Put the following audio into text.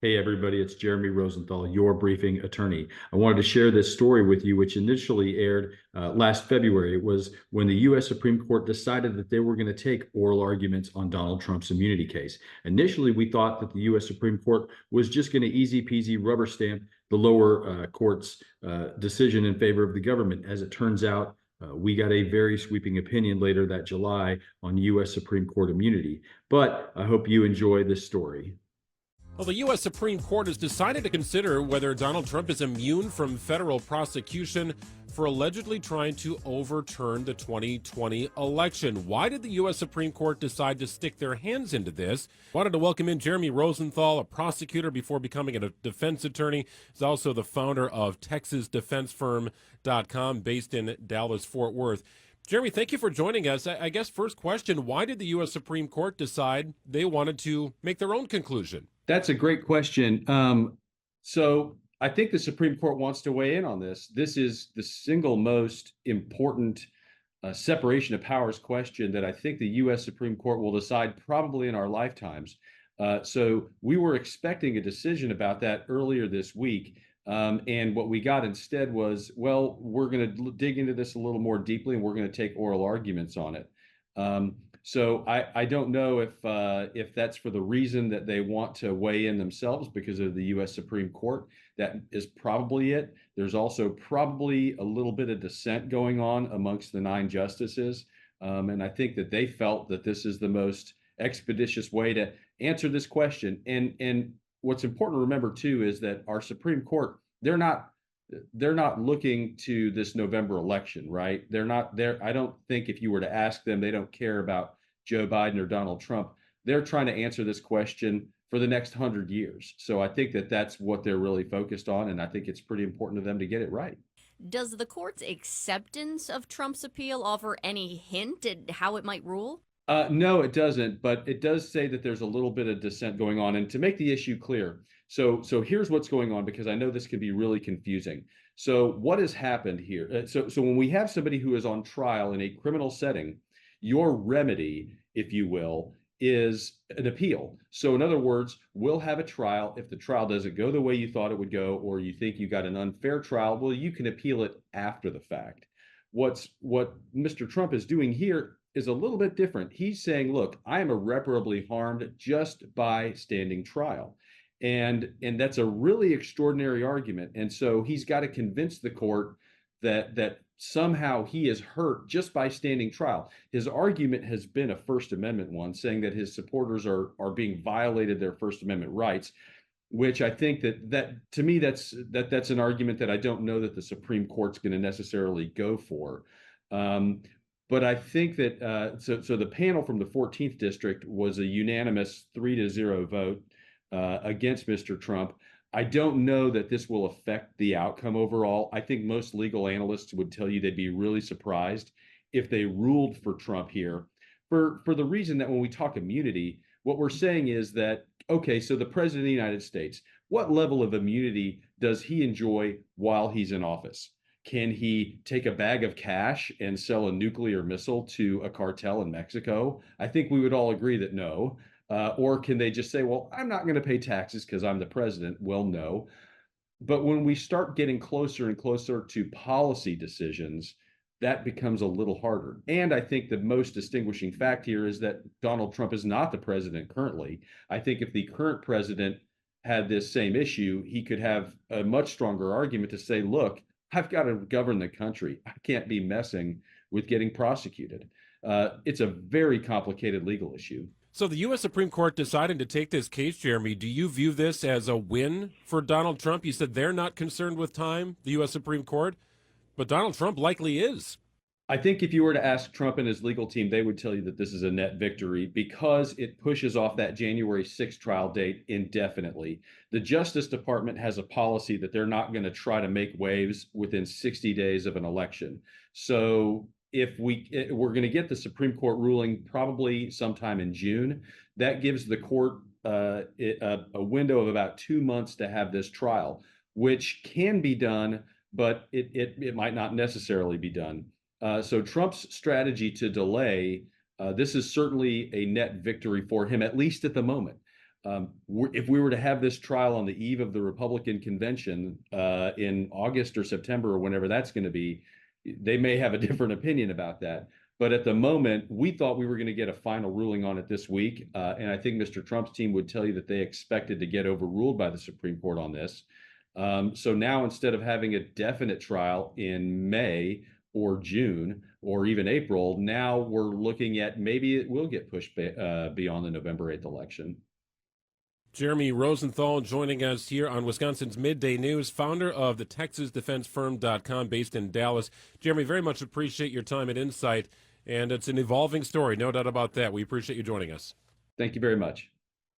Hey, everybody, it's Jeremy Rosenthal, your briefing attorney. I wanted to share this story with you, which initially aired last February. It was when the U.S. Supreme Court decided that they were going to take oral arguments on Donald Trump's immunity case. Initially, we thought that the U.S. Supreme Court was just going to easy peasy rubber stamp the lower court's decision in favor of the government. As it turns out, we got a very sweeping opinion later that July on U.S. Supreme Court immunity. But I hope you enjoy this story. Well, the U.S. Supreme Court has decided to consider whether Donald Trump is immune from federal prosecution for allegedly trying to overturn the 2020 election. Why did the U.S. Supreme Court decide to stick their hands into this? Wanted to welcome in Jeremy Rosenthal, a prosecutor before becoming a defense attorney. He's also the founder of TexasDefenseFirm.com, based in Dallas-Fort Worth. Jeremy, thank you for joining us. I guess first question, why did the U.S. Supreme Court decide they wanted to make their own conclusion? That's a great question. So I think the Supreme Court wants to weigh in on this. This is the single most important separation of powers question that I think the U.S. Supreme Court will decide probably in our lifetimes. So we were expecting a decision about that earlier this week. And what we got instead was, well, we're going to dig into this a little more deeply, and we're going to take oral arguments on it. So I don't know if that's for the reason that they want to weigh in themselves because of the U.S. Supreme Court. That is probably it. There's also probably a little bit of dissent going on amongst the 9 justices. And I think that they felt that this is the most expeditious way to answer this question. And what's important to remember, too, is that our Supreme Court, they're not looking to this November election, right? They're not there. I don't think if you were to ask them, they don't care about Joe Biden or Donald Trump. They're trying to answer this question for the next 100 years. So I think that that's what they're really focused on. And I think it's pretty important to them to get it right. Does the court's acceptance of Trump's appeal offer any hint at how it might rule? No, it doesn't, but it does say that there's a little bit of dissent going on. And to make the issue clear, so here's what's going on, because I know this can be really confusing. So what has happened here? So when we have somebody who is on trial in a criminal setting, your remedy, if you will, is an appeal. So in other words, we'll have a trial. If the trial doesn't go the way you thought it would go, or you think you got an unfair trial, well, you can appeal it after the fact. What Mr. Trump is doing here is a little bit different. He's saying, look, I am irreparably harmed just by standing trial. And that's a really extraordinary argument. And so he's got to convince the court that somehow he is hurt just by standing trial. His argument has been a First Amendment one, saying that his supporters are being violated their First Amendment rights, which I think that to me, that's an argument that I don't know that the Supreme Court's going to necessarily go for. But I think that so the panel from the 14th district was a unanimous 3-0 vote against Mr. Trump. I don't know that this will affect the outcome overall. I think most legal analysts would tell you they'd be really surprised if they ruled for Trump here, for the reason that when we talk immunity, what we're saying is that, okay, so the president of the United States, what level of immunity does he enjoy while he's in office? Can he take a bag of cash and sell a nuclear missile to a cartel in Mexico? I think we would all agree that no. Or can they just say, well, I'm not going to pay taxes because I'm the president? Well, no. But when we start getting closer and closer to policy decisions, that becomes a little harder. And I think the most distinguishing fact here is that Donald Trump is not the president currently. I think if the current president had this same issue, he could have a much stronger argument to say, look, I've got to govern the country. I can't be messing with getting prosecuted. It's a very complicated legal issue. So the U.S. Supreme Court deciding to take this case, Jeremy, do you view this as a win for Donald Trump? You said they're not concerned with time, the U.S. Supreme Court, but Donald Trump likely is. I think if you were to ask Trump and his legal team, they would tell you that this is a net victory because it pushes off that January 6th trial date indefinitely. The Justice Department has a policy that they're not going to try to make waves within 60 days of an election. So if we're going to get the Supreme Court ruling probably sometime in June, that gives the court a window of about 2 months to have this trial, which can be done, but it might not necessarily be done. So Trump's strategy to delay, this is certainly a net victory for him, at least at the moment. If we were to have this trial on the eve of the Republican convention in August or September or whenever that's going to be, they may have a different opinion about that. But at the moment, we thought we were going to get a final ruling on it this week. And I think Mr. Trump's team would tell you that they expected to get overruled by the Supreme Court on this. So now, instead of having a definite trial in May or June or even April, now we're looking at maybe it will get pushed beyond the November 8th election. Jeremy Rosenthal joining us here on Wisconsin's Midday News, founder of the TexasDefenseFirm.com based in Dallas. Jeremy, very much appreciate your time and insight, and it's an evolving story, no doubt about that. We appreciate you joining us. Thank you very much.